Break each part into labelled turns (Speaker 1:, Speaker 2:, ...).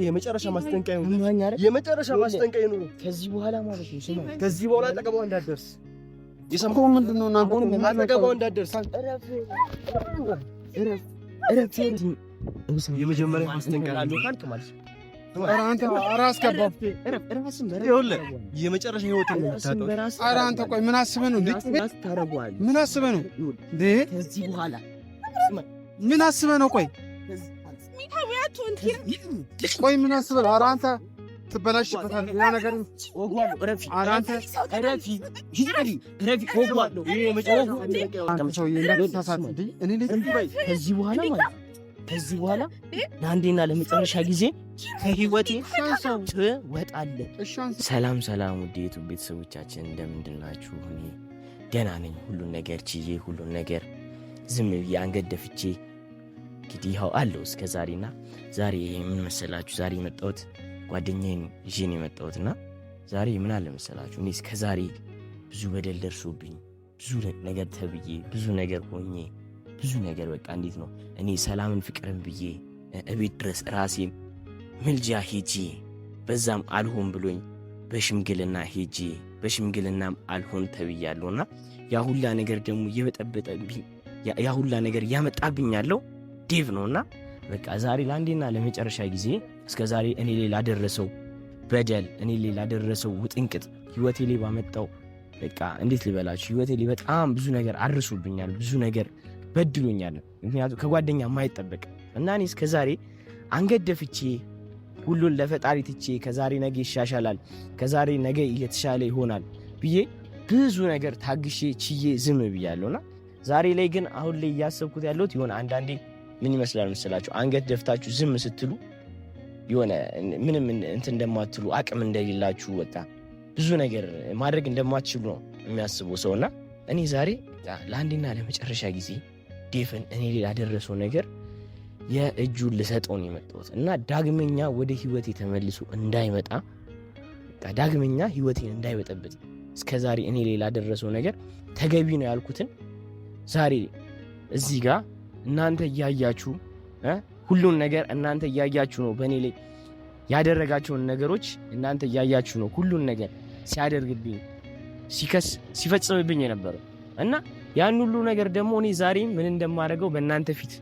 Speaker 1: የመጨረሻ ማስጠንቀቂያ ነው። የመጨረሻ ማስጠንቀቂያ ነው።
Speaker 2: ከዚህ በኋላ ማለት ነው። ስማ፣
Speaker 1: ከዚህ በኋላ አጠገቧ እንዳትደርስ። የሰማኸው ምንድነው? አጠገቧ እንዳትደርስ። እረፍ። የመጀመሪያ ማስጠንቀቂያ ነው ካልክ ማለት ነው።
Speaker 3: አንተ ራስ ከባብ
Speaker 1: የመጨረሻ ህይወት ነው።
Speaker 3: አንተ ቆይ ምን አስበህ ነው? ምን አስበህ ነው?
Speaker 2: ከዚህ በኋላ
Speaker 3: ምን አስበህ ነው? ቆይ ምን አስበህ ነው? አንተ ትበላሽበታለህ። ያ ነገር አንተ
Speaker 2: ከዚህ በኋላ ለአንዴና ለመጨረሻ ጊዜ ከህይወቴ ትወጣለህ። ሰላም ውድ የዩቲዩብ ቤተሰቦቻችን እንደምንድናችሁ? እኔ ደህና ነኝ። ሁሉን ነገር ችዬ ሁሉን ነገር ዝም ብዬ አንገት ደፍቼ እንግዲህ ይኸው አለው እስከ ዛሬና ዛሬ ምን መሰላችሁ? ዛሬ የመጣሁት ጓደኛዬን ይዤ ነው የመጣሁትና ዛሬ ምን አለ መሰላችሁ? እኔ እስከ ዛሬ ብዙ በደል ደርሶብኝ ብዙ ነገር ተብዬ ብዙ ነገር ሆኜ ብዙ ነገር በቃ እንዴት ነው እኔ ሰላምን ፍቅርን ብዬ እቤት ድረስ ራሴን ምልጃ ሄጄ በዛም አልሆን ብሎኝ በሽምግልና ሄጄ በሽምግልናም አልሆን ተብያለሁና ያ ሁላ ነገር ደግሞ እየበጠበጠብኝ ያ ሁላ ነገር እያመጣብኝ ያለው ዴቭ ነውና በቃ ዛሬ ለአንዴና ለመጨረሻ ጊዜ እስከ ዛሬ እኔ ላይ ላደረሰው በደል እኔ ላይ ላደረሰው ውጥንቅጥ ህይወቴ ላይ ባመጣው በቃ እንዴት ልበላችሁ ህይወቴ ላይ በጣም ብዙ ነገር አርሱብኛል፣ ብዙ ነገር በድሎኛል። ምክንያቱም ከጓደኛ የማይጠበቅ እና እኔ እስከ ዛሬ አንገት ደፍቼ ሁሉን ለፈጣሪ ትቼ ከዛሬ ነገ ይሻሻላል፣ ከዛሬ ነገ የተሻለ ይሆናል ብዬ ብዙ ነገር ታግሼ ችዬ ዝም ብያለሁና ዛሬ ላይ ግን አሁን ላይ እያሰብኩት ያለሁት የሆነ አንዳንዴ ምን ይመስላል መሰላችሁ? አንገት ደፍታችሁ ዝም ስትሉ የሆነ ምንም እንትን እንደማትሉ አቅም እንደሌላችሁ ወጣ ብዙ ነገር ማድረግ እንደማትችሉ ነው የሚያስበው ሰውና እኔ ዛሬ ለአንዴና ለመጨረሻ ጊዜ ዴቭን እኔ ላይ ያደረሰው ነገር የእጁን ልሰጠው ነው የመጣሁት እና ዳግመኛ ወደ ህይወቴ ተመልሶ እንዳይመጣ ዳግመኛ ህይወቴን እንዳይበጠብጥ እስከዛሬ እኔ ላይ ያደረሰው ነገር ተገቢ ነው ያልኩትን ዛሬ እዚህ ጋር እናንተ እያያችሁ ሁሉን ነገር እናንተ እያያችሁ ነው በእኔ ላይ ያደረጋቸውን ነገሮች እናንተ እያያችሁ ነው ሁሉን ነገር ሲያደርግብኝ ሲፈጽምብኝ የነበረው እና ያን ሁሉ ነገር ደግሞ እኔ ዛሬ ምን እንደማደርገው በእናንተ ፊት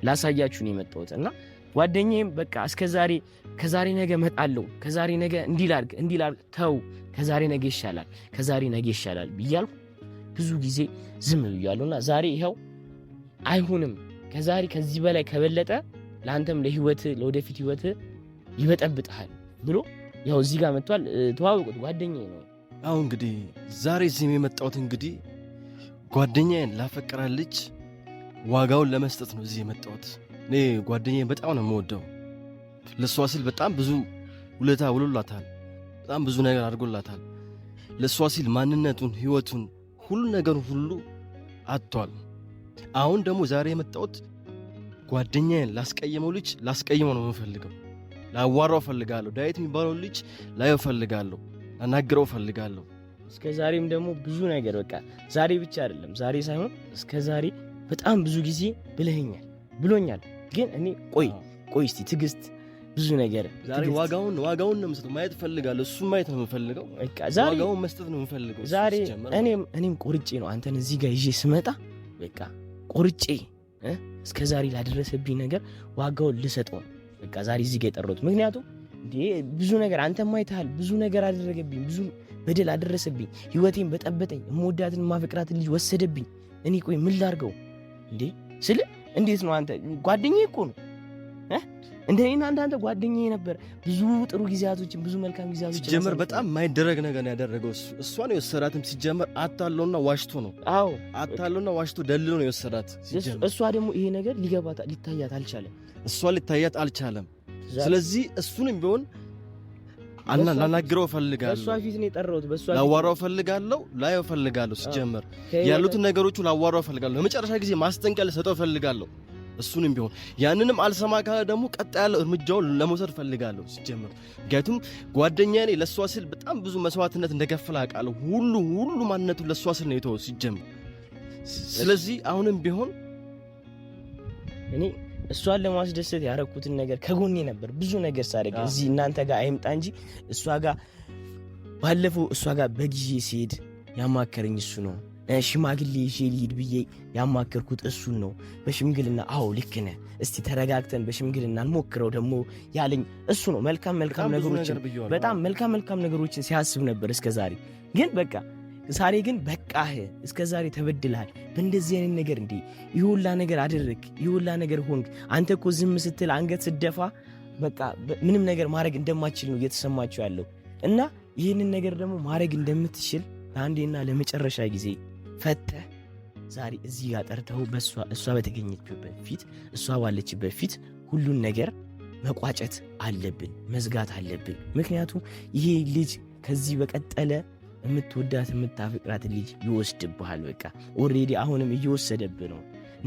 Speaker 2: ላሳያችሁ ነው የመጣሁት እና ጓደኛዬም በቃ እስከዛሬ ከዛሬ ነገ እመጣለሁ ከዛሬ ነገ እንዲላርግ ተው ከዛሬ ነገ ይሻላል ብያለሁ ብዙ ጊዜ ዝም ብያለሁና ዛሬ ይኸው አይሆንም ከዛሬ ከዚህ በላይ ከበለጠ ለአንተም ለህይወት ለወደፊት ህይወት ይበጠብጣል ብሎ ያው እዚህ ጋር መጥቷል። ተዋወቁት፣ ጓደኛዬ ነው።
Speaker 1: አሁን እንግዲህ ዛሬ እዚህ የመጣሁት እንግዲህ ጓደኛዬን ላፈቀራለች ዋጋውን ለመስጠት ነው እዚህ የመጣሁት። እኔ ጓደኛዬን በጣም ነው የምወደው። ለሷ ሲል በጣም ብዙ ውለታ ውሎላታል፣ በጣም ብዙ ነገር አድርጎላታል። ለሷ ሲል ማንነቱን፣ ህይወቱን፣ ሁሉ ነገሩን ሁሉ አጥቷል። አሁን ደግሞ ዛሬ የመጣሁት ጓደኛዬን ላስቀየመው ነው የምፈልገው። ላዋራው ፈልጋለሁ። ዳዊት የሚባለው ልጅ ላየው ፈልጋለሁ፣ ላናግረው ፈልጋለሁ።
Speaker 2: እስከ ዛሬም ደግሞ ብዙ ነገር በቃ ዛሬ ብቻ አይደለም ዛሬ ሳይሆን እስከ ዛሬ በጣም ብዙ ጊዜ ብሎኛል። ግን እኔ ቆይ እስቲ ትዕግስት ብዙ ነገር
Speaker 1: ዛሬ ዋጋውን ነው መስጠት ማየት ፈልጋለሁ። እሱ ማየት ነው የምፈልገው። በቃ ዛሬ ዋጋውን መስጠት ነው የምፈልገው።
Speaker 2: ዛሬ እኔም ቆርጬ ነው አንተን እዚህ ጋር ይዤ ስመጣ በቃ ቆርጬ እስከ ዛሬ ላደረሰብኝ ነገር ዋጋውን ልሰጠው ነው በቃ ዛሬ እዚህ ጋር የጠራሁት። ምክንያቱም ብዙ ነገር አንተም አይተሃል፣ ብዙ ነገር አደረገብኝ፣ ብዙ በደል አደረሰብኝ፣ ህይወቴን በጠበጠኝ፣ የምወዳትን ማፈቅራትን ልጅ ወሰደብኝ። እኔ ቆይ ምን ላድርገው ስለ እንዴት ነው አንተ ጓደኛዬ እኮ ነው እንደኔና አንተ ጓደኛዬ ነበር። ብዙ ጥሩ ጊዜያቶችን ብዙ መልካም ጊዜያቶችን
Speaker 1: ሲጀመር በጣም ማይደረግ ነገር ነው ያደረገው። እሷን የወሰዳትም ሲጀመር አታለውና ዋሽቶ ነው።
Speaker 2: አዎ
Speaker 1: አታለውና ዋሽቶ ደልሎ ነው የወሰዳት ሲጀመር።
Speaker 2: እሷ ደግሞ ይሄ ነገር ሊታያት አልቻለም።
Speaker 1: ስለዚህ እሱንም ቢሆን ላናግረው ፈልጋለሁ።
Speaker 2: በሷ ፊት ነው የጠራሁት።
Speaker 1: ላዋራው ፈልጋለሁ፣ ላየው ፈልጋለሁ። ሲጀመር ያሉትን ነገሮች ላዋራው ፈልጋለሁ። ለመጨረሻ ጊዜ ማስጠንቀቂያ ልሰጠው ፈልጋለሁ። እሱንም ቢሆን ያንንም አልሰማ ካለ ደግሞ ቀጣይ ያለው እርምጃውን ለመውሰድ ፈልጋለሁ። ሲጀመር ምክንያቱም ጓደኛዬ ለሷ ሲል በጣም ብዙ መስዋዕትነት እንደከፈለ አውቃለሁ። ሁሉ ማንነቱ ለሷ ሲል ነው የተወው ሲጀመር። ስለዚህ አሁንም ቢሆን
Speaker 2: እኔ እሷን ለማስደሰት ያረኩትን ነገር ከጎኔ ነበር ብዙ ነገር ሳደርግ እዚህ እናንተ ጋር አይምጣ እንጂ እሷ ጋር ባለፈው እሷ ጋር በጊዜ ሲሄድ ያማከረኝ እሱ ነው። ሽማግሌ ይዤ ልሂድ ብዬ ያማከርኩት እሱን ነው። በሽምግልና አዎ ልክ ነህ፣ እስቲ ተረጋግተን በሽምግልና እንሞክረው ደግሞ ያለኝ እሱ ነው። መልካም ነገሮችን በጣም መልካም ነገሮችን ሲያስብ ነበር እስከዛሬ። ግን በቃ ዛሬ ግን በቃህ፣ እስከዛሬ ተበድልሃል። በእንደዚህ አይነት ነገር እንዴ ይሁላ ነገር አደረግ፣ ይሁላ ነገር ሆንክ። አንተ እኮ ዝም ስትል አንገት ስደፋ በቃ ምንም ነገር ማድረግ እንደማትችል ነው እየተሰማቸው ያለው እና ይህንን ነገር ደግሞ ማድረግ እንደምትችል ለአንዴና ለመጨረሻ ጊዜ ፈተህ ዛሬ እዚህ ጋር ጠርተው እሷ በተገኘችበት ፊት እሷ ባለችበት ፊት ሁሉን ነገር መቋጨት አለብን፣ መዝጋት አለብን። ምክንያቱም ይሄ ልጅ ከዚህ በቀጠለ የምትወዳት የምታፈቅራት ልጅ ይወስድብሃል። በቃ ኦልሬዲ አሁንም እየወሰደብህ ነው።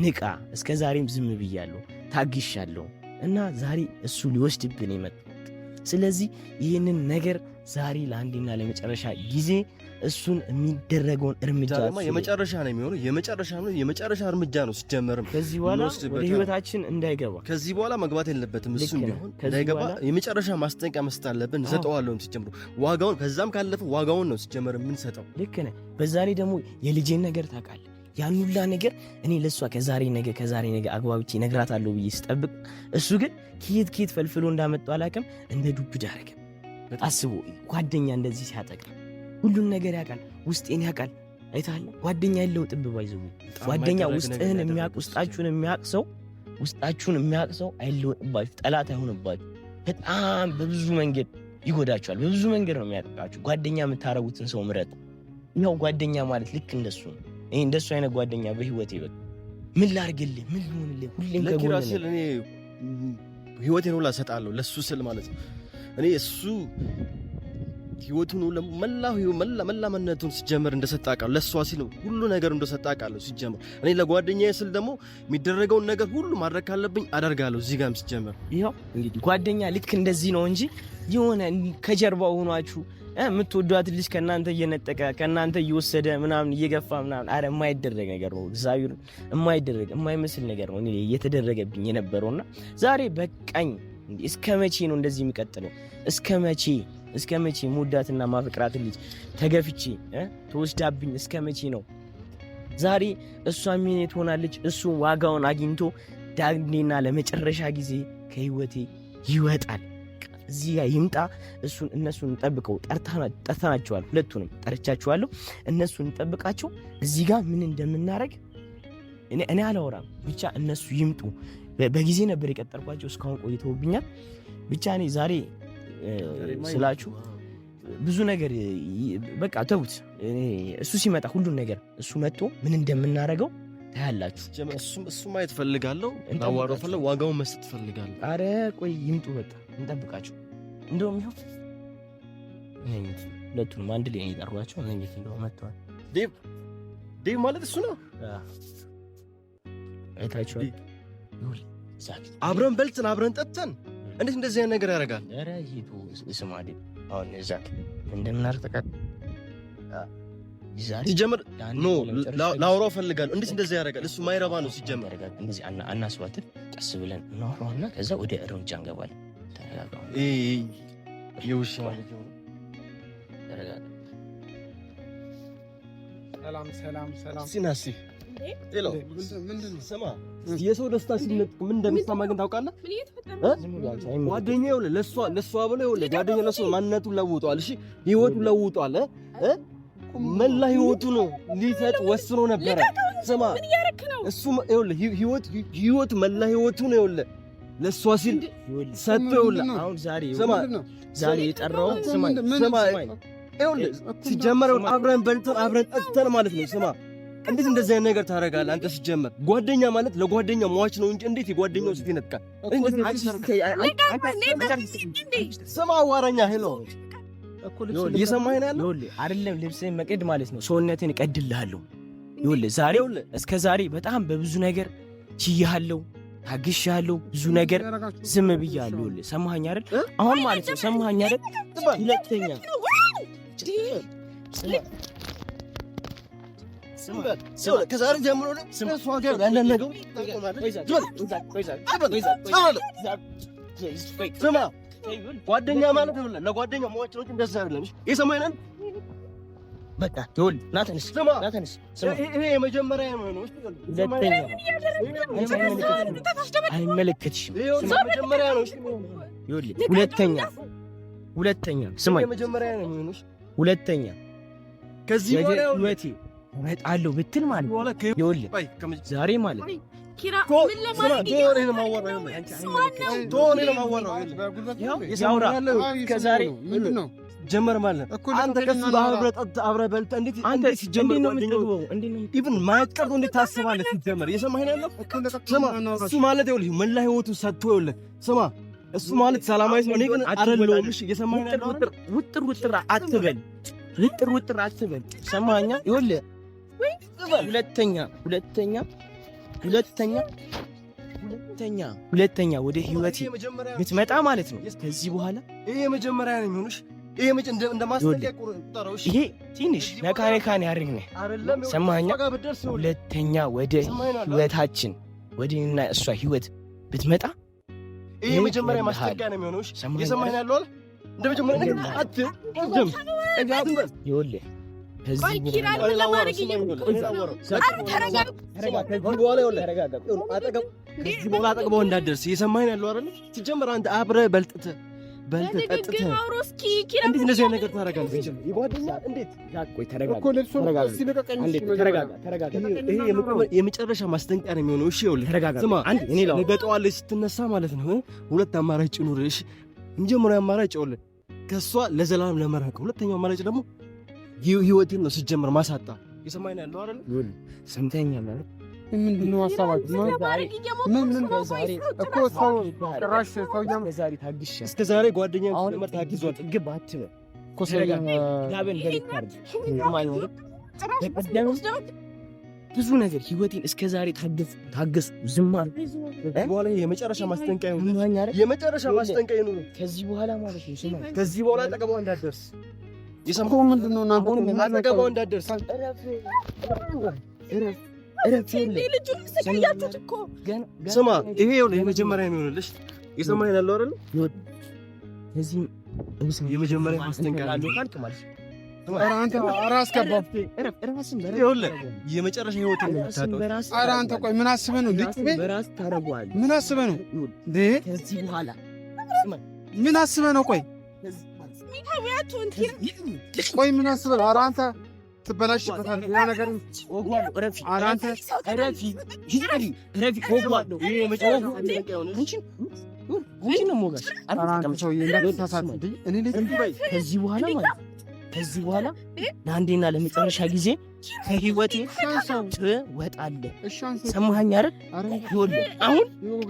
Speaker 2: ንቃ። እስከ ዛሬም ዝም ብያለሁ፣ ታግሻለሁ እና ዛሬ እሱ ሊወስድብህ ነው የመጣው። ስለዚህ ይህንን ነገር ዛሬ ለአንዴና ለመጨረሻ ጊዜ እሱን የሚደረገውን እርምጃ
Speaker 1: የመጨረሻ ነው የሚሆነው። የመጨረሻ እርምጃ ነው ሲጀመርም።
Speaker 2: ከዚህ በኋላ ወደ ህይወታችን እንዳይገባ
Speaker 1: ከዚህ በኋላ መግባት የለበትም። እሱም ቢሆን እንዳይገባ የመጨረሻ ማስጠንቀቂያ መስጠት አለብን። ሰጠዋለሁ ሲጀምሩ ዋጋውን፣ ከዛም ካለፈ ዋጋውን ነው ሲጀመር የምንሰጠው።
Speaker 2: ልክ ነህ። በዛ ላይ ደግሞ የልጄን ነገር ታውቃለህ። ያን ሁላ ነገር እኔ ለእሷ ከዛሬ ነገ አግባብቼ እነግራታለሁ ብዬ ስጠብቅ እሱ ግን ከየት ፈልፍሎ እንዳመጣው አላውቅም፣ እንደ ዱብዳ አደረገ። አስቦ ጓደኛ እንደዚህ ሲያጠቃ ሁሉን ነገር ያውቃል፣ ውስጤን ያውቃል። አይታለ ጓደኛ ያለው ጥብ ባይዘው ጓደኛ ውስጥህን የሚያውቅ ውስጣችሁን የሚያውቅ ሰው አይለወጥባችሁ፣ ጠላት አይሆንባችሁ። በጣም በብዙ መንገድ ይጎዳችኋል፣ በብዙ መንገድ ነው የሚያጠቃችሁ። ጓደኛ የምታረጉትን ሰው ምረጥ። ያው ጓደኛ ማለት ልክ እንደሱ ነው። ይሄ እንደሱ አይነት ጓደኛ በህይወቴ በቃ ምን ላርግልህ፣ ምን ልሆንልህ፣ ሁሌም ከጎንህ
Speaker 1: እኔ ህይወቴን ሁላ እሰጣለሁ ለሱ ስል ማለት ነው። እኔ እሱ ህይወቱን መላ ማንነቱን ሲጀመር እንደሰጣ ቃል ለሷ ሲል ሁሉ ነገር እንደሰጣ ቃል ሲጀመር እኔ ለጓደኛዬ ስል ደግሞ የሚደረገውን ነገር ሁሉ ማድረግ ካለብኝ አደርጋለሁ። እዚህ ጋርም ሲጀመር
Speaker 2: ይሄው እንግዲህ ጓደኛ ልክ እንደዚህ ነው እንጂ የሆነ ከጀርባው ሆኗችሁ የምትወዷት ልጅ ከእናንተ እየነጠቀ ከእናንተ እየወሰደ ምናምን እየገፋ ምናምን አረ የማይደረግ ነገር ነው። እግዚአብሔር የማይመስል ነገር ነው እየተደረገብኝ የነበረውና ዛሬ በቃኝ። እስከ መቼ ነው እንደዚህ የሚቀጥለው? እስከ መቼ ሙዳትና ማፍቅራት ልጅ ተገፍቼ ተወስዳብኝ እስከ መቼ ነው? ዛሬ እሷ ምን ትሆናለች? እሱ ዋጋውን አግኝቶ ዳግሜና ለመጨረሻ ጊዜ ከህይወቴ ይወጣል። እዚህ ጋር ይምጣ። እነሱን ጠብቀው። ጠርተናቸዋል፣ ሁለቱንም ጠርቻቸዋለሁ። እነሱን ጠብቃቸው። እዚህ ጋር ምን እንደምናረግ እኔ አላወራም። ብቻ እነሱ ይምጡ። በጊዜ ነበር የቀጠርኳቸው፣ እስካሁን ቆይተውብኛል። ብቻ እኔ ዛሬ ስላችሁ ብዙ ነገር በቃ ተውት። እሱ ሲመጣ ሁሉን ነገር እሱ መጥቶ ምን እንደምናረገው ታያላችሁ።
Speaker 1: እሱ ማየት ፈልጋለሁ፣ ላዋራው ፈልጋለሁ፣ ዋጋውን መስጠት ፈልጋለሁ።
Speaker 2: አረ ቆይ ይምጡ፣ በቃ እንጠብቃቸው። እንደውም ይኸው ሁለቱንም አንድ ላይ የጠሯቸው እነኝህ እንደውም መጥተዋል። ዴቭ ማለት እሱ ነው። አይታችኋል።
Speaker 1: አብረን በልተን አብረን ጠጥተን እንዴት እንደዚህ አይነት ነገር ያደርጋል?
Speaker 2: ኧረ ሂዱ ስማ ዴቭ፣ አሁን እዛ እንደምናደርግ ተቃጥ
Speaker 1: ሲጀምር ላውራው ፈልጋለሁ። እንዴት እንደዚህ ያደርጋል? እሱ ማይረባ ነው ሲጀምር።
Speaker 2: እንደዚህ አናስባትን፣ ቀስ ብለን እናወራውና ከዛ ወደ እርምጃ እንገባለን። ተረጋጋ።
Speaker 1: የውሻ
Speaker 3: ሰላም
Speaker 1: ሲናሲ ስማ፣ የሰው ደስታ ሲነጥቅ ምን እንደሚሰማ ግን ታውቃለህ? ጓደኛዬ ለእሷ ብሎ ጓደኛዬ ለእሷ ማንነቱን ለውጧል። እሺ ህይወቱን ለውጧል። መላ ህይወቱ ነው ሊሰጥ ወስኖ ነበረ። ስማ እሱ ህይወት መላ ህይወቱ ነው ለእሷ ሲል ሰጥቶ
Speaker 2: አሁን ዛሬ የጠራው ስማ
Speaker 1: ሲጀመር አብረን በልተን አብረን ጠጥተን ማለት ነው። ስማ እንዴት እንደዚህ አይነት ነገር ታደርጋለህ አንተ? ሲጀመር ጓደኛ ማለት ለጓደኛ ሟች ነው እንጂ እንዴት የጓደኛው ስት ይነጥቃል? ስማ አዋራኛ ሄሎ እየሰማኸኝ ነው ያለው
Speaker 2: አይደለም? ልብስህን መቀድ ማለት ነው ሰውነትን እቀድልሃለሁ። ይኸውልህ ዛሬ እስከ ዛሬ በጣም በብዙ ነገር ችያለሁ፣ ታግሻለሁ፣ ብዙ ነገር ዝም ብያለሁ። ይኸውልህ ሰማኸኝ አይደል? አሁን ማለት ነው ሰማኸኝ አይደል? ሁለተኛ
Speaker 1: ከዛሬ ጀምሮ እሷ ጋር ያለን ነገር ስማ፣ ጓደኛ ማለት ነው። ለጓደኛ መዋጭ ነው እንደዛ አይደለም። የሰማይነን
Speaker 2: በቃ ይኸውልህ፣ ና ተነስ፣ ና ተነስ።
Speaker 1: ይሄ የመጀመሪያ ነው።
Speaker 2: ሁለተኛ አይመለከትሽም።
Speaker 1: የመጀመሪያ ነው።
Speaker 2: ይኸውልህ፣ ሁለተኛ ስማኝ፣
Speaker 1: የመጀመሪያ ነው።
Speaker 2: ሁለተኛ
Speaker 1: ከዚህ በኋላ
Speaker 2: ህይወቴ እመጣለሁ ብትል ማለት ነው። ይኸውልህ ዛሬ ማለት ነው
Speaker 4: ኪራ ምን ለማድረግ
Speaker 2: ከዛሬ
Speaker 3: ምንድን ነው
Speaker 1: ጀመር ማለት አንተ ከሱ ጋር አብረህ በልተህ እንዴት
Speaker 2: አንተ ሲጀመር ነው የምትገባው?
Speaker 1: ኢቭን ማየት ቀርቶ እንዴት ታስባለህ? ሲጀመር የሰማኸኝ ነው። ስማ እሱ ማለት ይኸውልህ መላ ህይወቱ ሰጥቶ ይኸውልህ ስማ እሱ ማለት ሰላማዊ ነው። እኔ ግን አይደለሁም። እሺ የሰማኸኝ ነው።
Speaker 2: ውጥር አትበል፣ ውጥር አትበል። ሰማኸኝ? ይኸውልህ ሁለተኛ ወደ ህይወቴ ብትመጣ ማለት ነው ከዚህ በኋላ
Speaker 1: ይሄ የመጀመሪያ ነው የሚሆንሽ። ይሄ እንደ ማስጠንቀቂያ ቁርጠራው። እሺ
Speaker 2: ይሄ ትንሽ ነካኔካን ያርግ ነው። ሰማኸኝ? ሁለተኛ ወደ ህይወታችን ወደ እኔና እሷ ህይወት ብትመጣ
Speaker 1: ይሄ የመጀመሪያ ማስጠንቀቂያ ነው የሚሆንሽ። የሰማኸኝ ያለው አይደል? እንደ መጀመሪያ ነገር አትደም
Speaker 2: ይኸውልህ
Speaker 1: አጠገባው እንዳትደርስ የሰማኸኝ ያለው አይደል? ሲጀመር አንተ አብረህ በልተህ ጠጥተህ እንዴት እንደዚህ አይነት ነገር ታደርጋለህ? የመጨረሻ ማስጠንቀቂያ ነው የሚሆነው። እሺ ይኸውልህ ስማ፣ ነገ ጠዋት ላይ ስትነሳ ማለት ነው ሁለት አማራጭ ይኑርሽ። የመጀመሪያው አማራጭ ይኸውልህ ከእሷ ለዘላለም ለመራቅ፣ ሁለተኛው አማራጭ ደግሞ ህይወቴን ነው ሲጀመር ማሳጣ። የሰማኸኝ ያለው አይደል?
Speaker 2: ሰምተኸኛል አይደል?
Speaker 3: ምንድን ነው ሀሳባችሁ?
Speaker 1: እስከ ዛሬ ጓደኛ ለመር ታግዟል።
Speaker 2: ግብ አትበል እኮ ብዙ ነገር ህይወቴን እስከ ዛሬ ታገስ ዝም አለ።
Speaker 1: በኋላ የመጨረሻ ማስጠንቀቂያ ነው። የመጨረሻ ማስጠንቀቂያ ነው።
Speaker 2: ከዚህ በኋላ ማለት ነው ስማ፣
Speaker 1: ከዚህ በኋላ አጠገቧ እንዳትደርስ።
Speaker 3: የሰማኸው ምንድን ነው?
Speaker 1: አጠገቧ እንዳትደርስ። ስማ ይሄ የመጀመሪያ የሚሆንልሽ የሰማኸኝ ያለው አይደል? የመጀመሪያ ማስጠንቀቂያ የመጨረሻ ህይወት ነው።
Speaker 3: ኧረ አንተ ቆይ ምን አስበህ ነው? ምን አስበህ ነው?
Speaker 2: ከዚህ በኋላ
Speaker 3: ምን አስበህ ነው? ቆይ ምን አስበህ ነው? ኧረ አንተ ትበላሽበታለህ። ያ ነገር ኧረ አንተ
Speaker 2: ከዚህ በኋላ ለአንዴና ለመጨረሻ ጊዜ ከህይወቴ ትወጣለህ። ሰማኸኝ አይደል? ይኸውልህ አሁን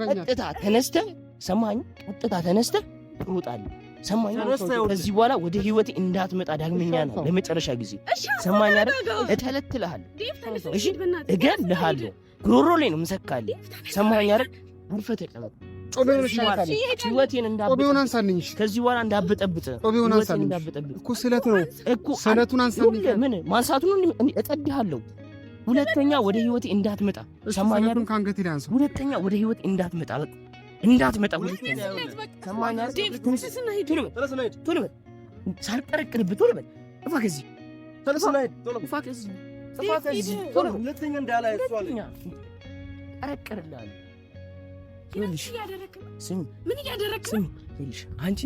Speaker 2: ቀጥታ ተነስተህ ሰማኸኝ? ቀጥታ ተነስተህ ትወጣለህ። ሰማኸኝ? ከዚህ በኋላ ወደ ህይወቴ እንዳትመጣ ዳግመኛ ነው ለመጨረሻ ጊዜ። ሰማኸኝ አይደል? እተለትልሃለሁ፣ እሺ እገልሃለሁ፣ ጉሮሮ ላይ ነው የምሰካልህ። ሰማኸኝ አይደል? አርፈህ ተቀመጥ። ህይወቴን እንዳበጠብጥ ከዚህ በኋላ እንዳበጠብጥ
Speaker 3: እኮ ስለት ነው እኮ ስለቱን አንሳልኝ።
Speaker 2: ምን ማንሳቱን እጠድሃለሁ። ሁለተኛ ወደ ህይወቴ እንዳትመጣ። ሰማኸኝ አይደል?
Speaker 3: ካንገቴ ላይ አንሳ።
Speaker 2: ሁለተኛ ወደ ህይወቴ እንዳትመጣ፣ በቃ እንዳትመጣ። ሁለተኛ ሰማኸኝ አይደል? ቶሎ በል ሳልቀረቅርብህ ቶሎ በል። ጥፋ ከዚህ ጥፋ ከዚህ ቶሎ
Speaker 1: ሁለተኛ እንዳላይ
Speaker 2: ቀረቅርልሃለሁ። አንቺ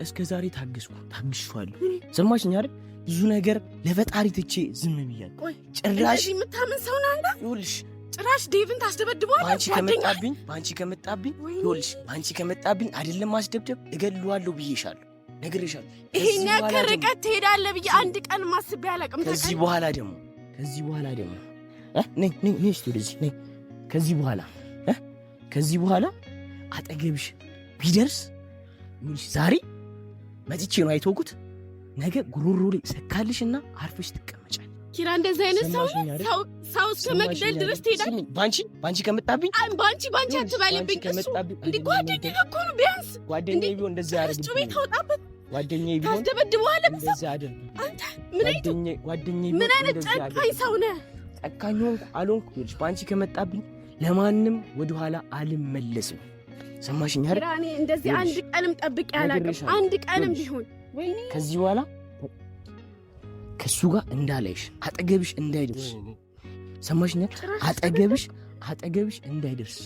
Speaker 2: እስከ ዛሬ ታግሻለሁ። ሰማሽኝ አይደል? ብዙ ነገር ለፈጣሪ ትቼ ዝም ብያለሁ። ጭራሽ
Speaker 4: የምታምን ሰው ነህ አንተ።
Speaker 2: ይኸውልሽ
Speaker 4: ጭራሽ ዴቭን ታስደበድበዋለህ።
Speaker 2: በአንቺ ከመጣብኝ አይደለም ማስደብደብ እገድለዋለሁ ብዬሻለሁ፣ ነግሬሻለሁ።
Speaker 4: ይሄን ያክል ርቀት ትሄዳለህ ብዬ አንድ ቀን ማስቤ አላውቅም።
Speaker 2: ከዚህ በኋላ ደግሞ ነይ እስኪ ወደዚህ ነይ። ከዚህ በኋላ አጠገብሽ ቢደርስ ዛሬ መጥቼ ነው አይተውኩት፣ ነገ ጉሮሮ ላይ ሰካልሽና አርፈሽ ትቀመጫለሽ።
Speaker 4: ኪራ እንደዚህ አይነት ሰው እስከ መግደል ድረስ ትሄዳለህ።
Speaker 2: ባንቺ ከመጣብኝ
Speaker 4: ባንቺ አትበልብኝ። እሱ እንዲህ ጓደኛዬ እኮ ነው። ቢያንስ
Speaker 2: ጓደኛዬ ቢሆን እንደዚህ ያደርግብኝ።
Speaker 4: ቤት አውጣበት።
Speaker 2: ጓደኛዬ ቢሆን
Speaker 4: ታስደበድበዋለህ።
Speaker 2: እንደዚህ አይደል
Speaker 4: አንተ ምን አይነት ጨካኝ ሰው ነህ?
Speaker 2: ጨካኝ ሆንኩ አልሆንኩ ይልሽ ባንቺ ከመጣብኝ ለማንም ወደ ኋላ አልመለስም። ሰማሽኝ አይደል?
Speaker 4: እኔ እንደዚህ አንድ ቀንም ጠብቄ አላውቅም። አንድ ቀንም ቢሆን ወይኔ
Speaker 2: ከዚህ በኋላ ከሱ ጋር እንዳላይሽ አጠገብሽ እንዳይደርስ። ሰማሽኝ? አጠገብሽ እንዳይደርስ።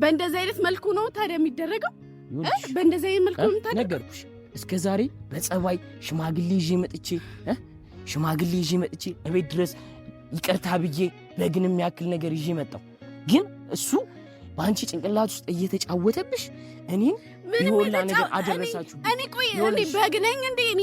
Speaker 4: በእንደዚህ አይነት መልኩ ነው ታዲያ የሚደረገው? በእንደዚህ አይነት መልኩ ነው ታዲያ?
Speaker 2: ነገርኩሽ። እስከ ዛሬ በጸባይ ሽማግሌ ይዤ መጥቼ እቤት ድረስ ይቅርታ ብዬ በግንም ያክል ነገር ይዤ መጣሁ። ግን እሱ በአንቺ ጭንቅላት ውስጥ እየተጫወተብሽ እኔን ይሆላ ነገር አደረሳችሁ።
Speaker 4: እኔ ቆይ እኔ በግነኝ እንዴ? እኔ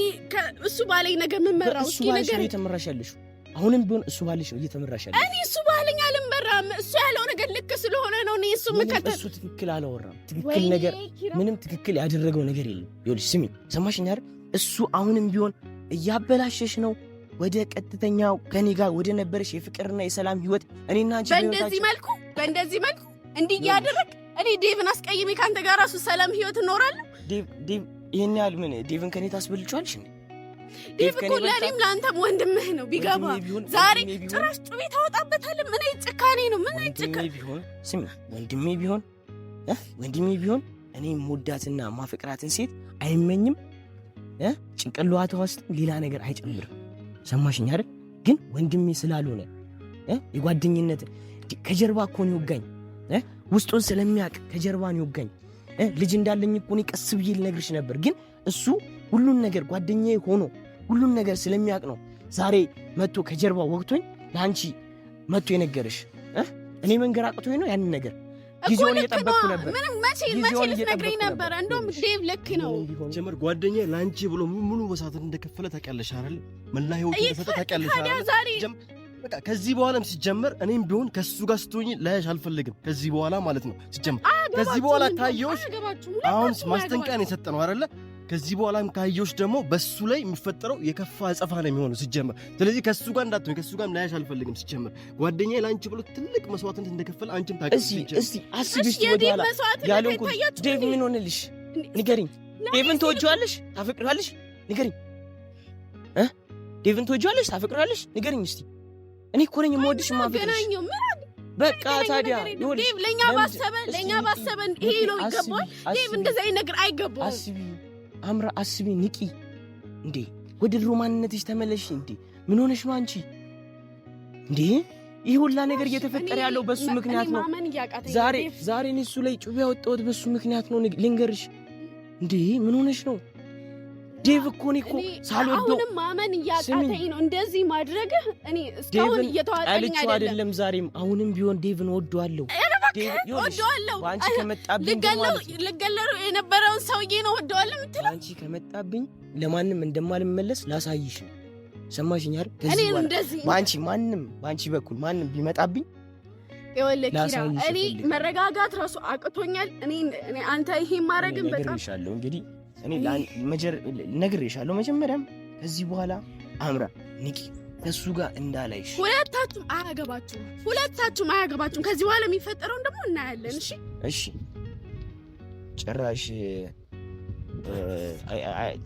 Speaker 4: እሱ ባለኝ ነገር ምመራው እስኪ ነገር
Speaker 2: እየተመራሽ ያለሽ አሁንም ቢሆን እሱ ባለሽ ነው እየተመራሽ ያለሽ።
Speaker 4: እኔ እሱ ባለኝ አልመራም። እሱ ያለው ነገር ልክ ስለሆነ ነው እኔ እሱ ምከተል።
Speaker 2: እሱ ትክክል አላወራም። ትክክል ነገር ምንም ትክክል ያደረገው ነገር የለም። ይኸውልሽ ስሚ፣ ሰማሽኝ አይደል? እሱ አሁንም ቢሆን እያበላሸሽ ነው ወደ ቀጥተኛው ከኔ ጋር ወደ ነበረሽ የፍቅርና የሰላም ህይወት እኔና አንቺ
Speaker 4: በእንደዚህ መልኩ እንዲህ እያደረግ እኔ ዴቭን አስቀይሜ ካንተ ጋር ራሱ ሰላም ህይወት እኖራለሁ።
Speaker 2: ዴቭ ይሄን ያህል ምን ዴቭን ከኔ ታስበልጫለሽ?
Speaker 4: ዴቭ እኮ ለእኔም ለአንተም ወንድምህ ነው። ቢገባ ዛሬ ጭራሽ ጩቤ ታወጣበታለህ። ምን አይነት ጭካኔ ነው? ምን አይነት ጭካኔ ቢሆን
Speaker 2: ስሚ፣ ወንድሜ ቢሆን እኔ የምወዳትና ማፈቅራትን ሴት አይመኝም። ጭንቅላቷ ውስጥ ሌላ ነገር አይጨምርም። ሰማሽኝ አይደል? ግን ወንድሜ ስላልሆነ የጓደኝነት ከጀርባ እኮ ነው ይወጋኝ። ውስጡን ስለሚያውቅ ከጀርባ ነው ይወጋኝ። ልጅ እንዳለኝ እኮ እኔ ቀስ ብዬ ልነግርሽ ነበር። ግን እሱ ሁሉን ነገር ጓደኛዬ ሆኖ ሁሉን ነገር ስለሚያውቅ ነው ዛሬ መጥቶ ከጀርባ ወግቶኝ ለአንቺ መጥቶ የነገረሽ። እኔ መንገር አቅቶኝ ነው ያንን ነገር ጊዜውን እየጠበቅኩ ነበር።
Speaker 4: ምንም መቼ ልትነግረኝ ነበር? እንደውም ዴቭ ልክ ነው።
Speaker 1: ጀመር ጓደኛዬ ለአንቺ ብሎ ሙሉ በሳት እንደከፈለ ታውቂያለሽ አይደል? መላ ህይወት እንደሰጠ ታውቂያለሽ አይደል? በቃ ከዚህ በኋላም ሲጀመር እኔም ቢሆን ከሱ ጋር ስትሆኝ ላያሽ አልፈልግም። ከዚህ በኋላ ማለት ነው ሲጀመር ከዚህ በኋላ ካየሁሽ አሁን ማስጠንቀቂያ ነው የሰጠነው አይደለ? ከዚህ በኋላም ካየሁሽ ደግሞ በሱ ላይ የሚፈጠረው የከፋ አጸፋ ነው የሚሆነው ሲጀመር። ስለዚህ ከሱ ጋር እንዳትሆኝ፣ ከሱ ጋር ላያሽ አልፈልግም ሲጀመር። ጓደኛዬ ለአንቺ ብሎ ትልቅ መስዋዕትነት እንደከፈለ አንቺም ታውቂያለሽ።
Speaker 2: እስቲ አስቢሽ ወደኋላ ያለውን ዴቭ ምን ሆነልሽ? ንገሪኝ። ዴቭን ትወጂዋለሽ? ታፈቅሪዋለሽ? ንገሪኝ። ዴቭን ትወጂዋለሽ? ታፈቅሪዋለሽ? ንገሪኝ እስቲ። እኔ እኮ ነኝ የምወድሽ የማፈቅርሽ። በቃ ታዲያ
Speaker 4: ዴቭ ለኛ ባሰበ ይሄ ነው ይገባል። ዴቭ እንደዛ አይነት ነገር አይገባም።
Speaker 2: አስቢ አምራ፣ አስቢ፣ ንቂ እንዴ! ወደ ድሮ ማንነትሽ ተመለሽ እንዴ! ምን ሆነሽ ነው አንቺ እንዴ? ይህ ሁላ ነገር እየተፈጠረ ያለው በሱ ምክንያት ነው። ዛሬ እሱ ላይ ጩቤ ያወጣሁት በሱ ምክንያት ነው። ልንገርሽ እንዴ! ምን ሆነሽ ነው? ዴቭ እኮ እኔ እኮ ሳልወደው
Speaker 4: አሁንም ማመን እያቃተኝ ነው። እንደዚህ ማድረግህ እኔ እስካሁን እየተዋጠኝ
Speaker 2: አይደለም። ዛሬም አሁንም ቢሆን ዴቭን ወደዋለሁ።
Speaker 4: ወደዋለሁ
Speaker 2: አንቺ ከመጣብኝ
Speaker 4: ልገለው የነበረውን ሰውዬ ነው ወደዋለሁ የምትለው።
Speaker 2: አንቺ ከመጣብኝ ለማንም እንደማልመለስ ላሳይሽ ነው። ሰማሽኝ አይደል? ከዚህ በኋላ በአንቺ በኩል ማንም ቢመጣብኝ
Speaker 4: ይኸውልህ ኪራ፣ እኔ መረጋጋት ራሱ አቅቶኛል። እኔ አንተ ይሄን ማድረግን በጣም
Speaker 2: ነግሬሻለሁ። እንግዲህ እኔ ነግሬሻለሁ መጀመሪያም። ከዚህ በኋላ አምራ ንቂ፣ ከሱ ጋር እንዳላይሽ።
Speaker 4: ሁለታችሁም አያገባችሁም። ከዚህ በኋላ የሚፈጠረውን ደግሞ እናያለን።
Speaker 2: እሺ።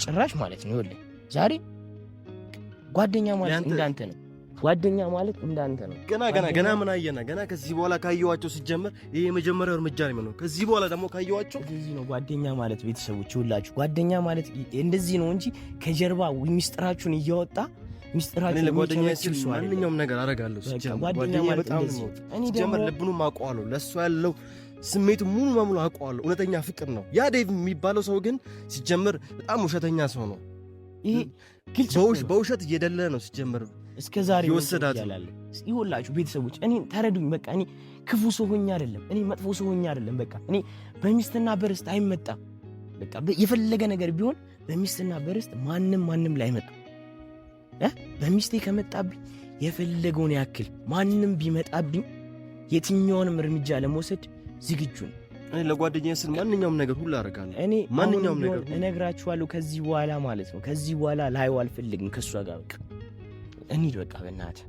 Speaker 2: ጭራሽ ማለት ነው ይኸውልህ፣ ዛሬ ጓደኛ ማለት እንዳንተ ነው። ጓደኛ ማለት እንዳንተ ነው።
Speaker 1: ገና ምን አየና? ገና ከዚህ በኋላ ካየዋቸው ሲጀመር ይሄ የመጀመሪያው እርምጃ ነው የሚሆነው። ከዚህ በኋላ ደግሞ ካየዋቸው
Speaker 2: እንደዚህ ነው ጓደኛ ማለት። ቤተሰቦች ሁላችሁ ጓደኛ ማለት እንደዚህ ነው እንጂ ከጀርባ ሚስጥራችሁን እያወጣ ሚስጥራችሁን
Speaker 1: ለጓደኛ ሲል ማንኛውም ነገር አደርጋለሁ። ጓደኛ በጣም ነው። ሲጀመር ልቡንም አውቀዋለሁ። ለእሱ ያለው ስሜቱ ሙሉ በሙሉ አውቀዋለሁ። እውነተኛ ፍቅር ነው። ያ ዴቭ የሚባለው ሰው ግን ሲጀመር በጣም ውሸተኛ ሰው ነው።
Speaker 2: ይሄ
Speaker 1: በውሸት እየደለ ነው ሲጀመር
Speaker 2: እስከ ዛሬ ይወሰዳል። ይሁላችሁ ቤተሰቦች እኔ ተረዱኝ። በቃ እኔ ክፉ ሰው ሆኜ አይደለም፣ እኔ መጥፎ ሰው ሆኜ አይደለም። በቃ እኔ በሚስትና በርስት አይመጣም። በቃ የፈለገ ነገር ቢሆን በሚስትና በርስት ማንም ላይ አይመጣም። በሚስቴ ከመጣብኝ የፈለገውን ያክል ማንም ቢመጣብኝ የትኛውንም እርምጃ ለመውሰድ ዝግጁ ነው።
Speaker 1: እኔ ለጓደኛዬ ስል ማንኛውም ነገር ሁሉ አደርጋለሁ።
Speaker 2: እኔ
Speaker 1: ማንኛውም ነገር
Speaker 2: እነግራችኋለሁ። ከዚህ በኋላ ማለት ነው ከዚህ በኋላ ላይው አልፈልግም ከሷ ጋር በቃ እንሂድ በቃ በእናትህ